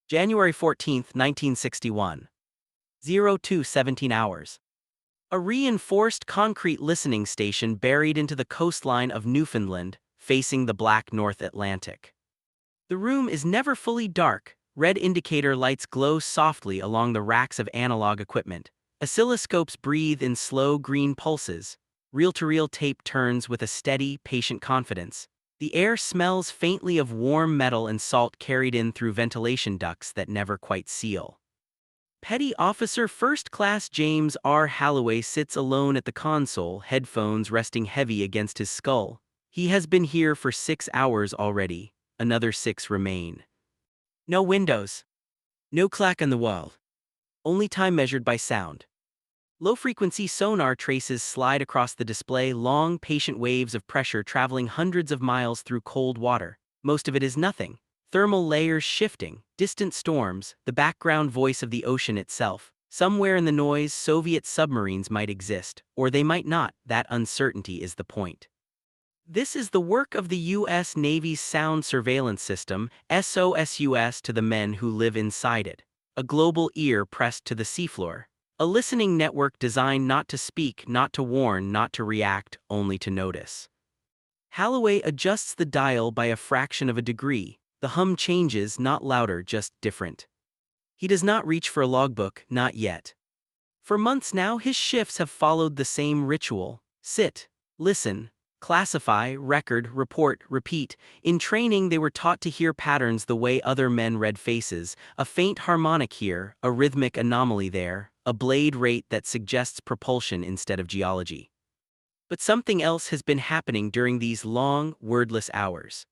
January 14, 1961. 02:17 hours. A reinforced concrete listening station buried into the coastline of Newfoundland, facing the black North Atlantic. The room is never fully dark. Red indicator lights glow softly along the racks of analog equipment. Oscilloscopes breathe in slow green pulses. Reel-to-reel tape turns with a steady, patient confidence. The air smells faintly of warm metal and salt carried in through ventilation ducts that never quite seal. Petty Officer First Class James R. Halloway sits alone at the console, headphones resting heavy against his skull. He has been here for 6 hours already. Another 6 remain. No windows. No clock on the wall. Only time measured by sound. Low-frequency sonar traces slide across the display, long, patient waves of pressure traveling hundreds of miles through cold water. Most of it is nothing. Thermal layers shifting, distant storms, the background voice of the ocean itself. Somewhere in the noise, Soviet submarines might exist, or they might not. That uncertainty is the point. This is the work of the U.S. Navy's Sound Surveillance System, SOSUS, to the men who live inside it. A global ear pressed to the seafloor. A listening network designed not to speak, not to warn, not to react, only to notice. Halloway adjusts the dial by a fraction of a degree. The hum changes, not louder, just different. He does not reach for a logbook, not yet. For months now, his shifts have followed the same ritual. Sit, listen, classify, record, report, repeat. In training, they were taught to hear patterns the way other men read faces, a faint harmonic here, a rhythmic anomaly there, a blade rate that suggests propulsion instead of geology. But something else has been happening during these long, wordless hours.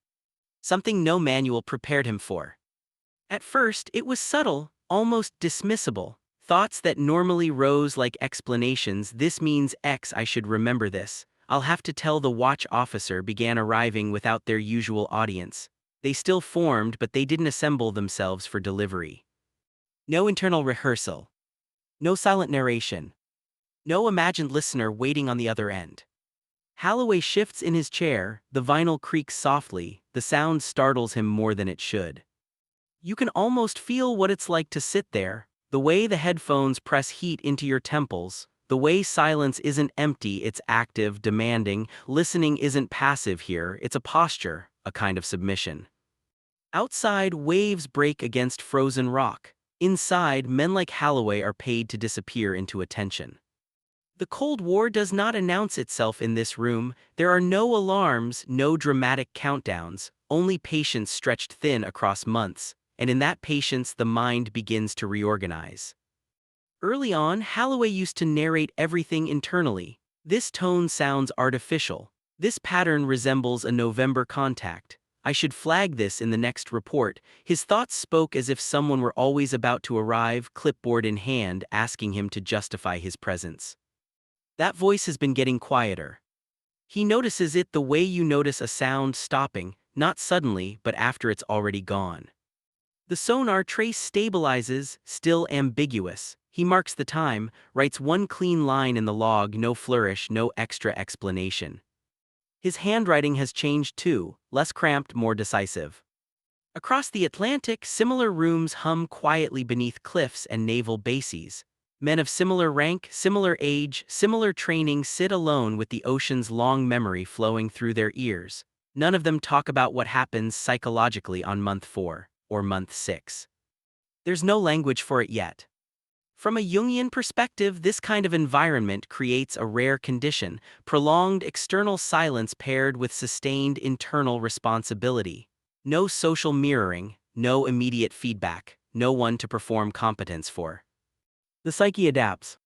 Something no manual prepared him for. At first, it was subtle, almost dismissible. Thoughts that normally rose like explanations. This means X, I should remember this. I'll have to tell the watch officer, began arriving without their usual audience. They still formed, but they didn't assemble themselves for delivery. No internal rehearsal. No silent narration. No imagined listener waiting on the other end. Halloway shifts in his chair, the vinyl creaks softly, the sound startles him more than it should. You can almost feel what it's like to sit there, the way the headphones press heat into your temples, the way silence isn't empty, it's active, demanding. Listening isn't passive here, it's a posture, a kind of submission. Outside, waves break against frozen rock. Inside, men like Halloway are paid to disappear into attention. The Cold War does not announce itself in this room. There are no alarms, no dramatic countdowns, only patience stretched thin across months, and in that patience the mind begins to reorganize. Early on, Halloway used to narrate everything internally. This tone sounds artificial. This pattern resembles a November contact. I should flag this in the next report. His thoughts spoke as if someone were always about to arrive, clipboard in hand, asking him to justify his presence. That voice has been getting quieter. He notices it the way you notice a sound stopping, not suddenly, but after it's already gone. The sonar trace stabilizes, still ambiguous. He marks the time, writes one clean line in the log, no flourish, no extra explanation. His handwriting has changed too, less cramped, more decisive. Across the Atlantic, similar rooms hum quietly beneath cliffs and naval bases. Men of similar rank, similar age, similar training sit alone with the ocean's long memory flowing through their ears. None of them talk about what happens psychologically on month 4 or month 6. There's no language for it yet. From a Jungian perspective, this kind of environment creates a rare condition, prolonged external silence paired with sustained internal responsibility. No social mirroring, no immediate feedback, no one to perform competence for. The psyche adapts.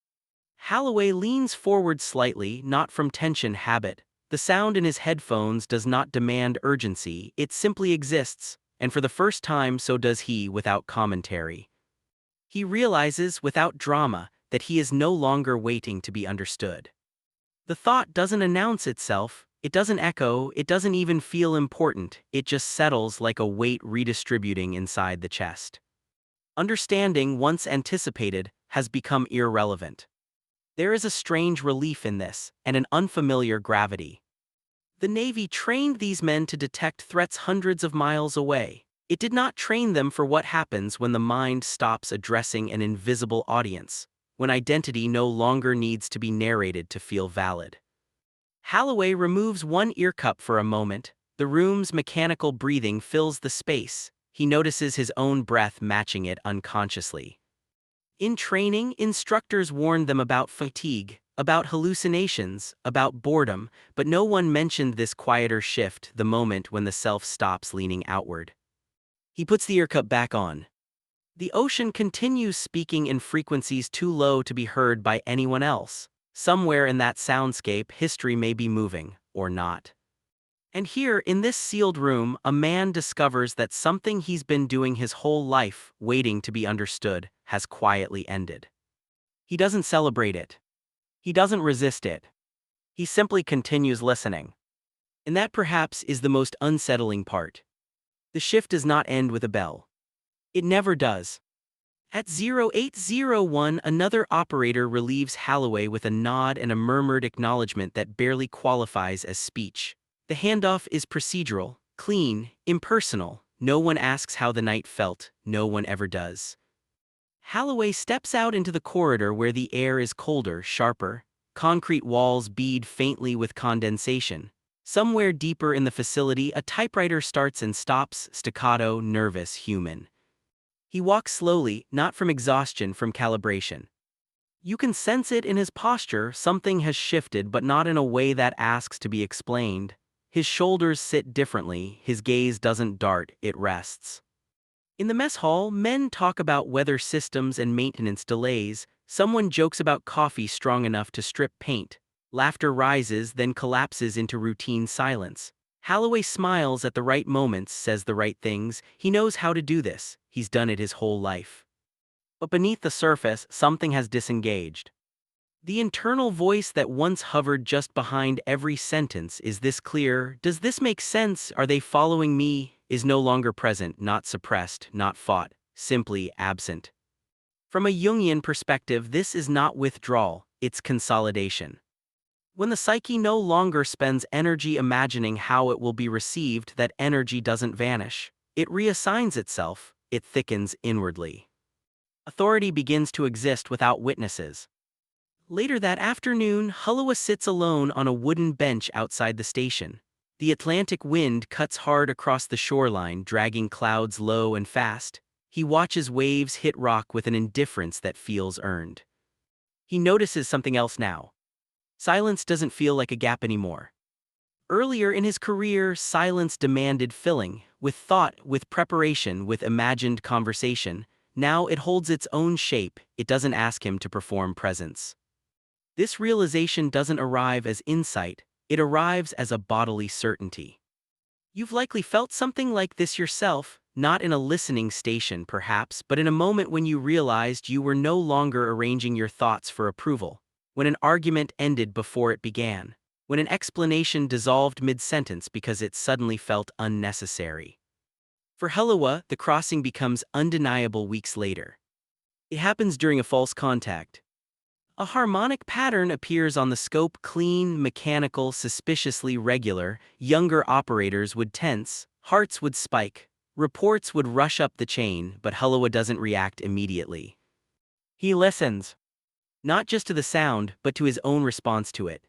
Halloway leans forward slightly, not from tension, habit. The sound in his headphones does not demand urgency, it simply exists, and for the first time so does he without commentary. He realizes, without drama, that he is no longer waiting to be understood. The thought doesn't announce itself, it doesn't echo, it doesn't even feel important, it just settles like a weight redistributing inside the chest. Understanding, once anticipated, has become irrelevant. There is a strange relief in this, and an unfamiliar gravity. The Navy trained these men to detect threats hundreds of miles away. It did not train them for what happens when the mind stops addressing an invisible audience, when identity no longer needs to be narrated to feel valid. Holloway removes one ear cup for a moment. The room's mechanical breathing fills the space. He notices his own breath matching it unconsciously. In training, instructors warned them about fatigue, about hallucinations, about boredom, but no one mentioned this quieter shift, the moment when the self stops leaning outward. He puts the ear cup back on. The ocean continues speaking in frequencies too low to be heard by anyone else. Somewhere in that soundscape, history may be moving, or not. And here, in this sealed room, a man discovers that something he's been doing his whole life, waiting to be understood, has quietly ended. He doesn't celebrate it. He doesn't resist it. He simply continues listening. And that perhaps is the most unsettling part. The shift does not end with a bell. It never does. At 0801, another operator relieves Holloway with a nod and a murmured acknowledgement that barely qualifies as speech. The handoff is procedural, clean, impersonal. No one asks how the night felt, no one ever does. Holloway steps out into the corridor where the air is colder, sharper. Concrete walls bead faintly with condensation. Somewhere deeper in the facility, a typewriter starts and stops, staccato, nervous, human. He walks slowly, not from exhaustion, from calibration. You can sense it in his posture. Something has shifted, but not in a way that asks to be explained. His shoulders sit differently, his gaze doesn't dart, it rests. In the mess hall, men talk about weather systems and maintenance delays. Someone jokes about coffee strong enough to strip paint. Laughter rises, then collapses into routine silence. Holloway smiles at the right moments, says the right things. He knows how to do this. He's done it his whole life. But beneath the surface, something has disengaged. The internal voice that once hovered just behind every sentence, "Is this clear? Does this make sense? Are they following me?" is no longer present, not suppressed, not fought, simply absent. From a Jungian perspective, this is not withdrawal, it's consolidation. When the psyche no longer spends energy imagining how it will be received, that energy doesn't vanish. It reassigns itself, it thickens inwardly. Authority begins to exist without witnesses. Later that afternoon, Holloway sits alone on a wooden bench outside the station. The Atlantic wind cuts hard across the shoreline, dragging clouds low and fast. He watches waves hit rock with an indifference that feels earned. He notices something else now. Silence doesn't feel like a gap anymore. Earlier in his career, silence demanded filling, with thought, with preparation, with imagined conversation. Now it holds its own shape, it doesn't ask him to perform presence. This realization doesn't arrive as insight, it arrives as a bodily certainty. You've likely felt something like this yourself, not in a listening station perhaps, but in a moment when you realized you were no longer arranging your thoughts for approval. When an argument ended before it began. When an explanation dissolved mid-sentence because it suddenly felt unnecessary. For Holloway, the crossing becomes undeniable weeks later. It happens during a false contact. A harmonic pattern appears on the scope, clean, mechanical, suspiciously regular. Younger operators would tense, hearts would spike, reports would rush up the chain, but Holloway doesn't react immediately. He listens. Not just to the sound, but to his own response to it.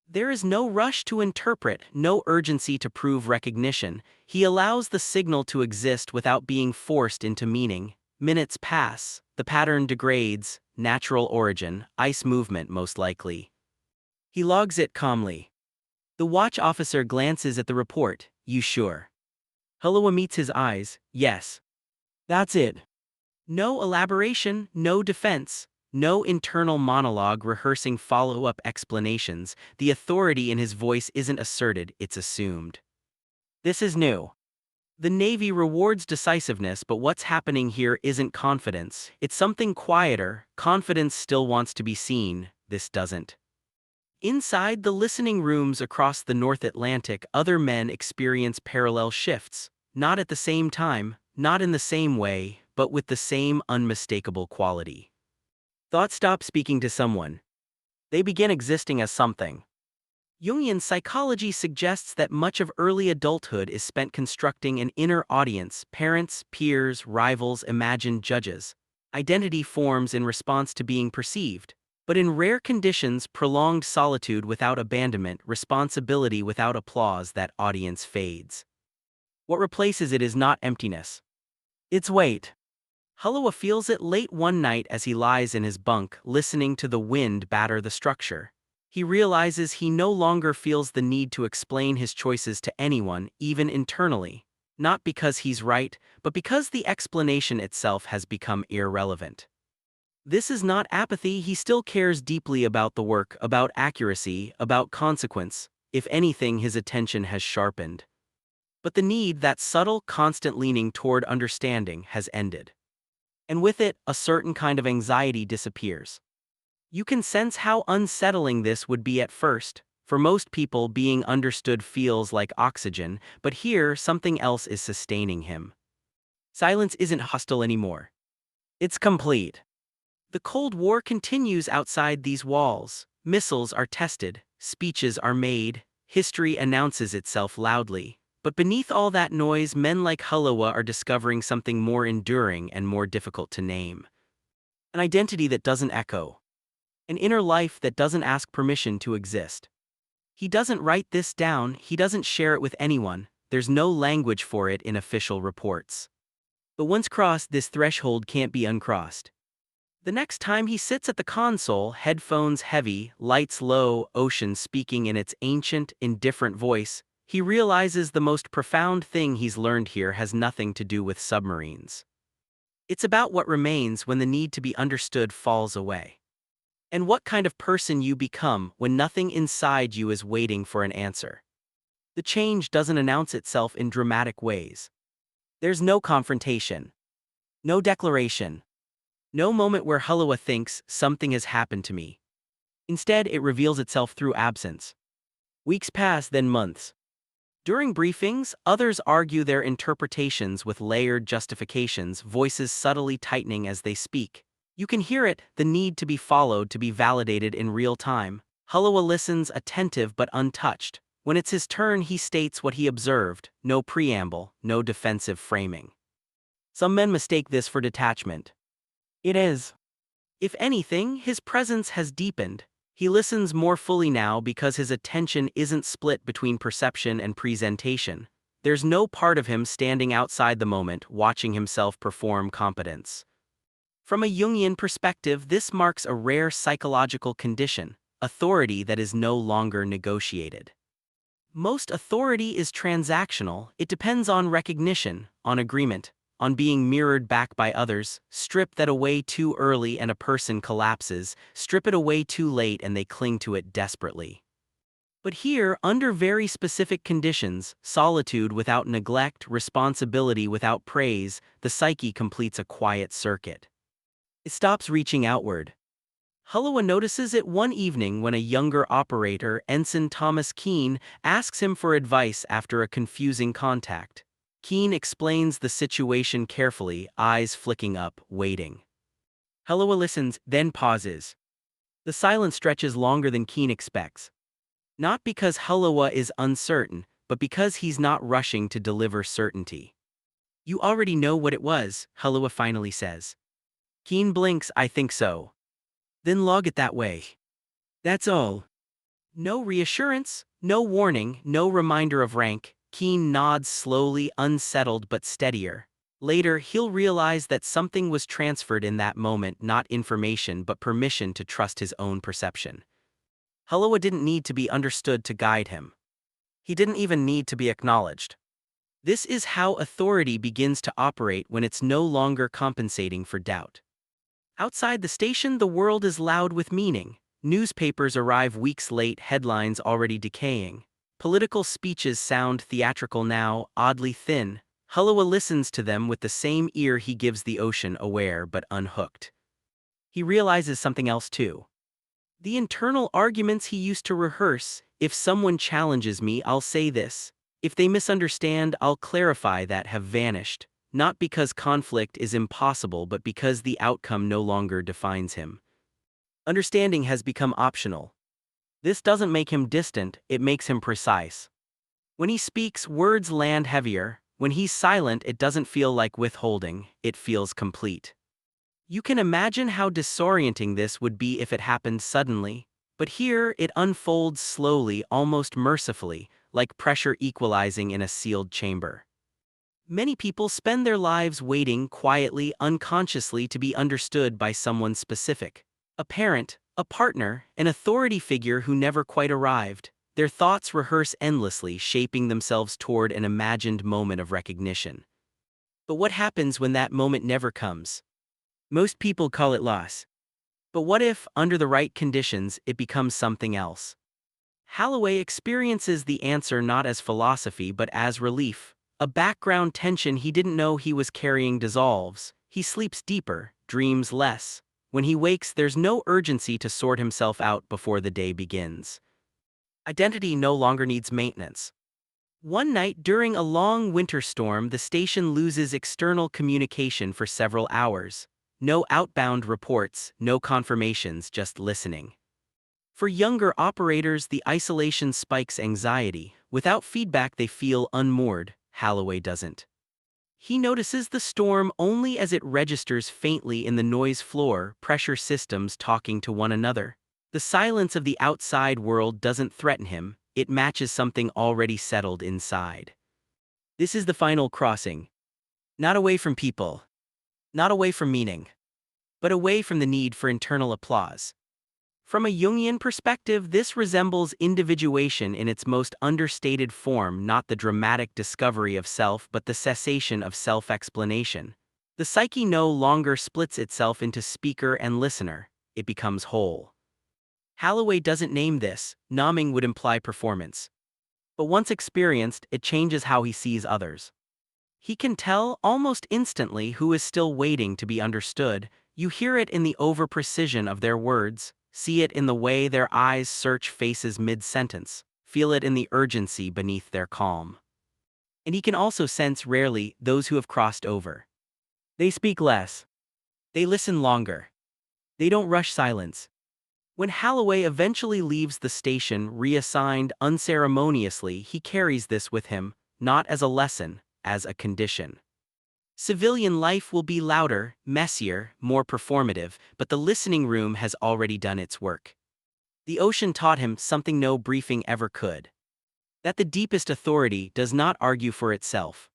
There is no rush to interpret, no urgency to prove recognition. He allows the signal to exist without being forced into meaning. Minutes pass, the pattern degrades, natural origin, ice movement most likely. He logs it calmly. The watch officer glances at the report. "You sure?" Holloway meets his eyes. "Yes." "That's it." No elaboration, no defense. No internal monologue rehearsing follow-up explanations. The authority in his voice isn't asserted, it's assumed. This is new. The Navy rewards decisiveness, but what's happening here isn't confidence. It's something quieter. Confidence still wants to be seen, this doesn't. Inside the listening rooms across the North Atlantic, other men experience parallel shifts. Not at the same time, not in the same way, but with the same unmistakable quality. Thoughts stop speaking to someone. They begin existing as something. Jungian psychology suggests that much of early adulthood is spent constructing an inner audience: parents, peers, rivals, imagined judges. Identity forms in response to being perceived. But in rare conditions, prolonged solitude without abandonment, responsibility without applause, that audience fades. What replaces it is not emptiness. It's weight. Hulloa feels it late one night as he lies in his bunk, listening to the wind batter the structure. He realizes he no longer feels the need to explain his choices to anyone, even internally. Not because he's right, but because the explanation itself has become irrelevant. This is not apathy. He still cares deeply about the work, about accuracy, about consequence. If anything, his attention has sharpened. But the need, that subtle, constant leaning toward understanding, has ended. And with it, a certain kind of anxiety disappears. You can sense how unsettling this would be at first. For most people, being understood feels like oxygen, but here, something else is sustaining him. Silence isn't hostile anymore. It's complete. The Cold War continues outside these walls. Missiles are tested, speeches are made, history announces itself loudly. But beneath all that noise, men like Hulloa are discovering something more enduring and more difficult to name. An identity that doesn't echo. An inner life that doesn't ask permission to exist. He doesn't write this down, he doesn't share it with anyone, there's no language for it in official reports. But once crossed, this threshold can't be uncrossed. The next time he sits at the console, headphones heavy, lights low, ocean speaking in its ancient, indifferent voice, he realizes the most profound thing he's learned here has nothing to do with submarines. It's about what remains when the need to be understood falls away. And what kind of person you become when nothing inside you is waiting for an answer. The change doesn't announce itself in dramatic ways. There's no confrontation. No declaration. No moment where Hulloa thinks, something has happened to me. Instead, it reveals itself through absence. Weeks pass, then months. During briefings, others argue their interpretations with layered justifications, voices subtly tightening as they speak. You can hear it, the need to be followed, to be validated in real time. Hulloa listens, attentive but untouched. When it's his turn, he states what he observed, no preamble, no defensive framing. Some men mistake this for detachment. It is. If anything, his presence has deepened. He listens more fully now because his attention isn't split between perception and presentation. There's no part of him standing outside the moment, watching himself perform competence. From a Jungian perspective, this marks a rare psychological condition, authority that is no longer negotiated. Most authority is transactional. It depends on recognition, on agreement, on being mirrored back by others. Strip that away too early and a person collapses, strip it away too late and they cling to it desperately. But here, under very specific conditions, solitude without neglect, responsibility without praise, the psyche completes a quiet circuit. It stops reaching outward. Hulloa notices it one evening when a younger operator, Ensign Thomas Keene, asks him for advice after a confusing contact. Keene explains the situation carefully, eyes flicking up, waiting. Hulloa listens, then pauses. The silence stretches longer than Keene expects. Not because Hulloa is uncertain, but because he's not rushing to deliver certainty. You already know what it was, Hulloa finally says. Keene blinks, I think so. Then log it that way. That's all. No reassurance, no warning, no reminder of rank. Keene nods slowly, unsettled but steadier. Later, he'll realize that something was transferred in that moment, not information but permission to trust his own perception. Hulloa didn't need to be understood to guide him. He didn't even need to be acknowledged. This is how authority begins to operate when it's no longer compensating for doubt. Outside the station, the world is loud with meaning. Newspapers arrive weeks late, headlines already decaying. Political speeches sound theatrical now, oddly thin. Hulloa listens to them with the same ear he gives the ocean, aware but unhooked. He realizes something else too. The internal arguments he used to rehearse: if someone challenges me, I'll say this. If they misunderstand, I'll clarify, that have vanished. Not because conflict is impossible, but because the outcome no longer defines him. Understanding has become optional. This doesn't make him distant, it makes him precise. When he speaks, words land heavier. When he's silent, it doesn't feel like withholding, it feels complete. You can imagine how disorienting this would be if it happened suddenly, but here it unfolds slowly, almost mercifully, like pressure equalizing in a sealed chamber. Many people spend their lives waiting quietly, unconsciously to be understood by someone specific. A parent, a partner, an authority figure who never quite arrived. Their thoughts rehearse endlessly, shaping themselves toward an imagined moment of recognition. But what happens when that moment never comes? Most people call it loss. But what if, under the right conditions, it becomes something else? Holloway experiences the answer not as philosophy but as relief. A background tension he didn't know he was carrying dissolves. He sleeps deeper, dreams less. When he wakes, there's no urgency to sort himself out before the day begins. Identity no longer needs maintenance. One night during a long winter storm, the station loses external communication for several hours. No outbound reports, no confirmations, just listening. For younger operators, the isolation spikes anxiety. Without feedback, they feel unmoored. Holloway doesn't. He notices the storm only as it registers faintly in the noise floor, pressure systems talking to one another. The silence of the outside world doesn't threaten him, it matches something already settled inside. This is the final crossing. Not away from people. Not away from meaning. But away from the need for internal applause. From a Jungian perspective, this resembles individuation in its most understated form, not the dramatic discovery of self but the cessation of self-explanation. The psyche no longer splits itself into speaker and listener, it becomes whole. Holloway doesn't name this, naming would imply performance. But once experienced, it changes how he sees others. He can tell, almost instantly, who is still waiting to be understood. You hear it in the over-precision of their words, see it in the way their eyes search faces mid-sentence, feel it in the urgency beneath their calm. And he can also sense, rarely, those who have crossed over. They speak less. They listen longer. They don't rush silence. When Holloway eventually leaves the station, reassigned unceremoniously, he carries this with him, not as a lesson, as a condition. Civilian life will be louder, messier, more performative, but the listening room has already done its work. The ocean taught him something no briefing ever could. That the deepest authority does not argue for itself.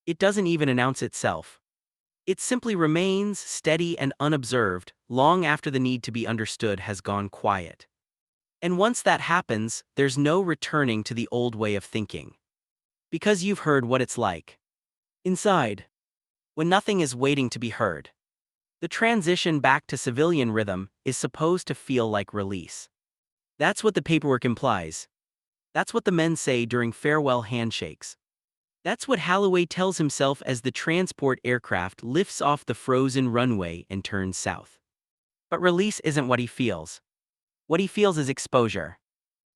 It doesn't even announce itself. It simply remains steady and unobserved, long after the need to be understood has gone quiet. And once that happens, there's no returning to the old way of thinking. Because you've heard what it's like. Inside. When nothing is waiting to be heard. The transition back to civilian rhythm is supposed to feel like release. That's what the paperwork implies. That's what the men say during farewell handshakes. That's what Holloway tells himself as the transport aircraft lifts off the frozen runway and turns south. But release isn't what he feels. What he feels is exposure.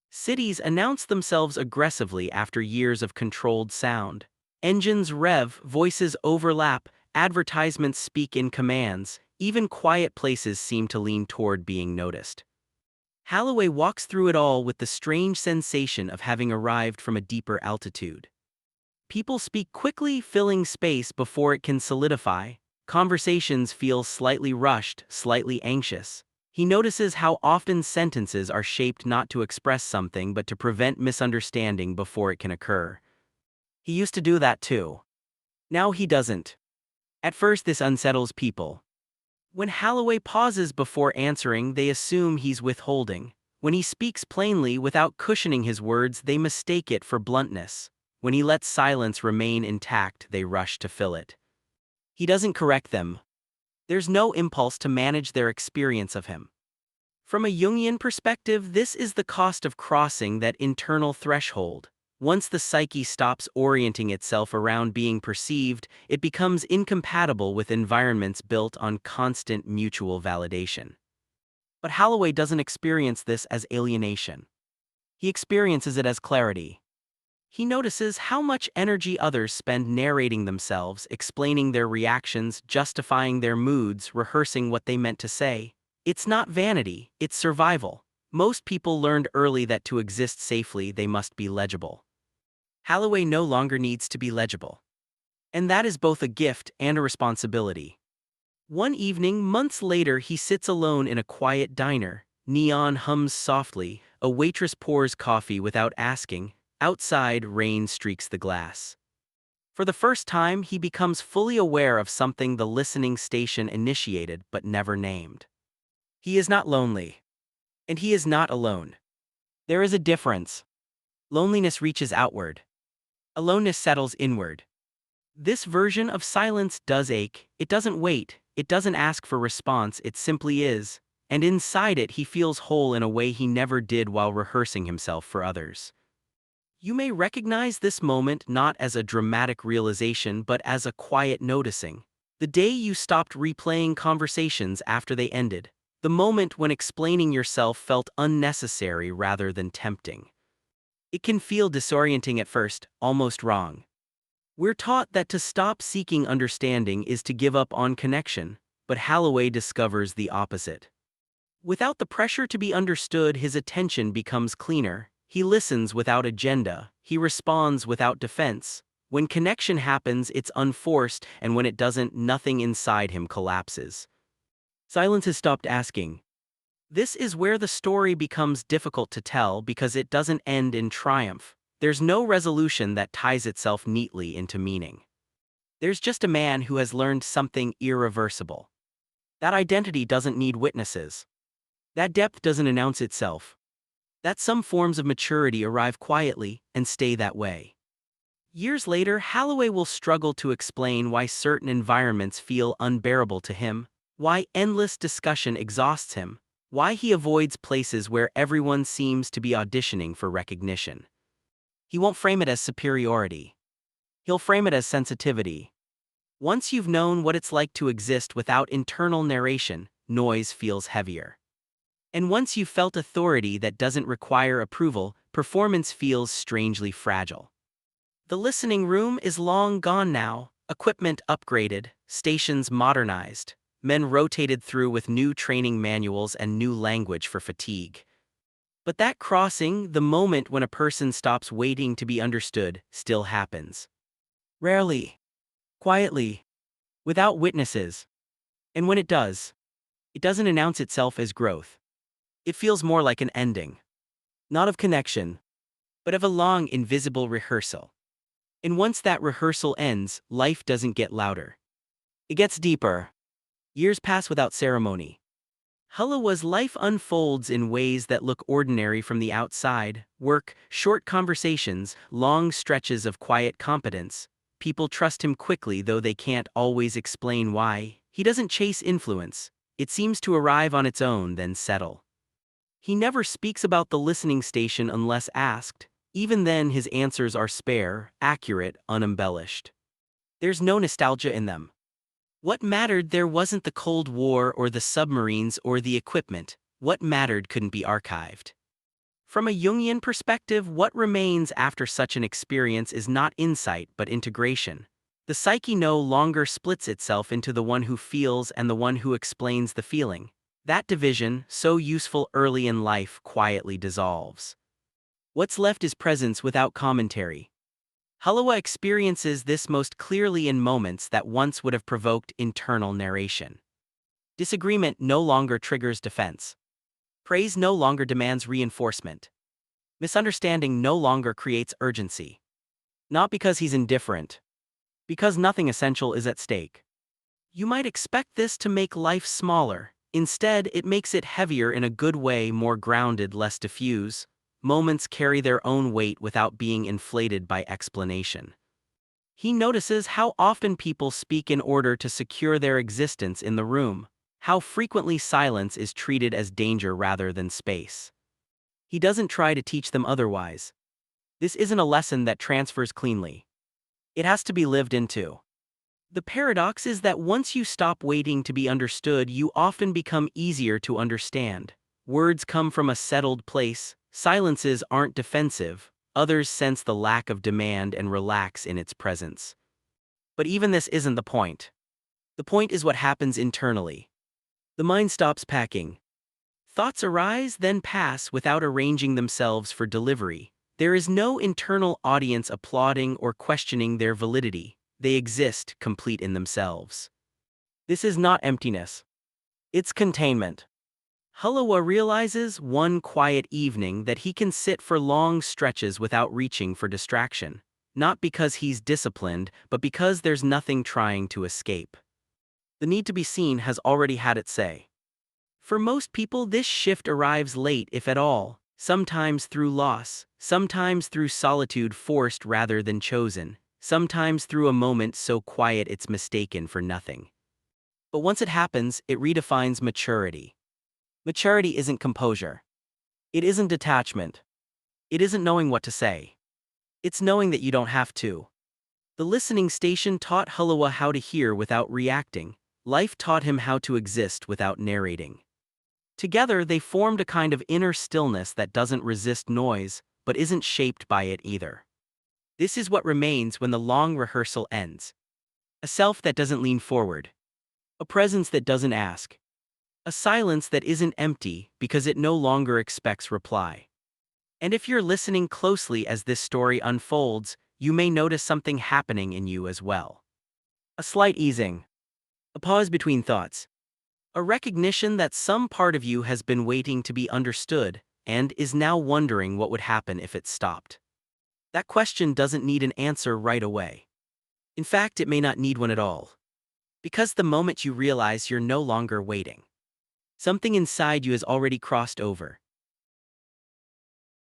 Cities announce themselves aggressively after years of controlled sound. Engines rev, voices overlap, advertisements speak in commands, even quiet places seem to lean toward being noticed. Holloway walks through it all with the strange sensation of having arrived from a deeper altitude. People speak quickly, filling space before it can solidify. Conversations feel slightly rushed, slightly anxious. He notices how often sentences are shaped not to express something but to prevent misunderstanding before it can occur. He used to do that too. Now he doesn't. At first this unsettles people. When Holloway pauses before answering, they assume he's withholding. When he speaks plainly without cushioning his words, they mistake it for bluntness. When he lets silence remain intact, they rush to fill it. He doesn't correct them. There's no impulse to manage their experience of him. From a Jungian perspective, this is the cost of crossing that internal threshold. Once the psyche stops orienting itself around being perceived, it becomes incompatible with environments built on constant mutual validation. But Holloway doesn't experience this as alienation. He experiences it as clarity. He notices how much energy others spend narrating themselves, explaining their reactions, justifying their moods, rehearsing what they meant to say. It's not vanity, it's survival. Most people learned early that to exist safely they must be legible. Holloway no longer needs to be legible. And that is both a gift and a responsibility. One evening, months later, he sits alone in a quiet diner. Neon hums softly, a waitress pours coffee without asking. Outside, rain streaks the glass. For the first time, he becomes fully aware of something the listening station initiated but never named. He is not lonely. And he is not alone. There is a difference. Loneliness reaches outward. Aloneness settles inward. This version of silence does ache, it doesn't wait, it doesn't ask for response, it simply is, and inside it he feels whole in a way he never did while rehearsing himself for others. You may recognize this moment not as a dramatic realization but as a quiet noticing. The day you stopped replaying conversations after they ended. The moment when explaining yourself felt unnecessary rather than tempting. It can feel disorienting at first, almost wrong. We're taught that to stop seeking understanding is to give up on connection, but Holloway discovers the opposite. Without the pressure to be understood, his attention becomes cleaner. He listens without agenda, he responds without defense. When connection happens, it's unforced, and when it doesn't, nothing inside him collapses. Silence has stopped asking. This is where the story becomes difficult to tell because it doesn't end in triumph. There's no resolution that ties itself neatly into meaning. There's just a man who has learned something irreversible. That identity doesn't need witnesses. That depth doesn't announce itself. That some forms of maturity arrive quietly and stay that way. Years later, Holloway will struggle to explain why certain environments feel unbearable to him, why endless discussion exhausts him, why he avoids places where everyone seems to be auditioning for recognition. He won't frame it as superiority. He'll frame it as sensitivity. Once you've known what it's like to exist without internal narration, noise feels heavier. And once you've felt authority that doesn't require approval, performance feels strangely fragile. The listening room is long gone now, equipment upgraded, stations modernized, men rotated through with new training manuals and new language for fatigue. But that crossing, the moment when a person stops waiting to be understood, still happens. Rarely. Quietly. Without witnesses. And when it does, it doesn't announce itself as growth. It feels more like an ending. Not of connection, but of a long, invisible rehearsal. And once that rehearsal ends, life doesn't get louder. It gets deeper. Years pass without ceremony. Holloway's life unfolds in ways that look ordinary from the outside: work, short conversations, long stretches of quiet competence. People trust him quickly, though they can't always explain why. He doesn't chase influence. It seems to arrive on its own, then settle. He never speaks about the listening station unless asked. Even then, his answers are spare, accurate, unembellished. There's no nostalgia in them. What mattered there wasn't the Cold War or the submarines or the equipment. What mattered couldn't be archived. From a Jungian perspective, what remains after such an experience is not insight but integration. The psyche no longer splits itself into the one who feels and the one who explains the feeling. That division, so useful early in life, quietly dissolves. What's left is presence without commentary. Holloway experiences this most clearly in moments that once would have provoked internal narration. Disagreement no longer triggers defense. Praise no longer demands reinforcement. Misunderstanding no longer creates urgency. Not because he's indifferent, because nothing essential is at stake. You might expect this to make life smaller. Instead, it makes it heavier in a good way, more grounded, less diffuse. Moments carry their own weight without being inflated by explanation. He notices how often people speak in order to secure their existence in the room, how frequently silence is treated as danger rather than space. He doesn't try to teach them otherwise. This isn't a lesson that transfers cleanly. It has to be lived into. The paradox is that once you stop waiting to be understood, you often become easier to understand. Words come from a settled place. Silences aren't defensive. Others sense the lack of demand and relax in its presence. But even this isn't the point. The point is what happens internally. The mind stops packing. Thoughts arise, then pass without arranging themselves for delivery. There is no internal audience applauding or questioning their validity. They exist, complete in themselves. This is not emptiness. It's containment. Halawa realizes one quiet evening that he can sit for long stretches without reaching for distraction. Not because he's disciplined, but because there's nothing trying to escape. The need to be seen has already had its say. For most people, this shift arrives late, if at all, sometimes through loss, sometimes through solitude forced rather than chosen, sometimes through a moment so quiet it's mistaken for nothing. But once it happens, it redefines maturity. Maturity isn't composure. It isn't detachment. It isn't knowing what to say. It's knowing that you don't have to. The listening station taught Halawa how to hear without reacting. Life taught him how to exist without narrating. Together, they formed a kind of inner stillness that doesn't resist noise, but isn't shaped by it either. This is what remains when the long rehearsal ends. A self that doesn't lean forward. A presence that doesn't ask. A silence that isn't empty because it no longer expects reply. And if you're listening closely as this story unfolds, you may notice something happening in you as well. A slight easing. A pause between thoughts. A recognition that some part of you has been waiting to be understood and is now wondering what would happen if it stopped. That question doesn't need an answer right away. In fact, it may not need one at all. Because the moment you realize you're no longer waiting, something inside you has already crossed over.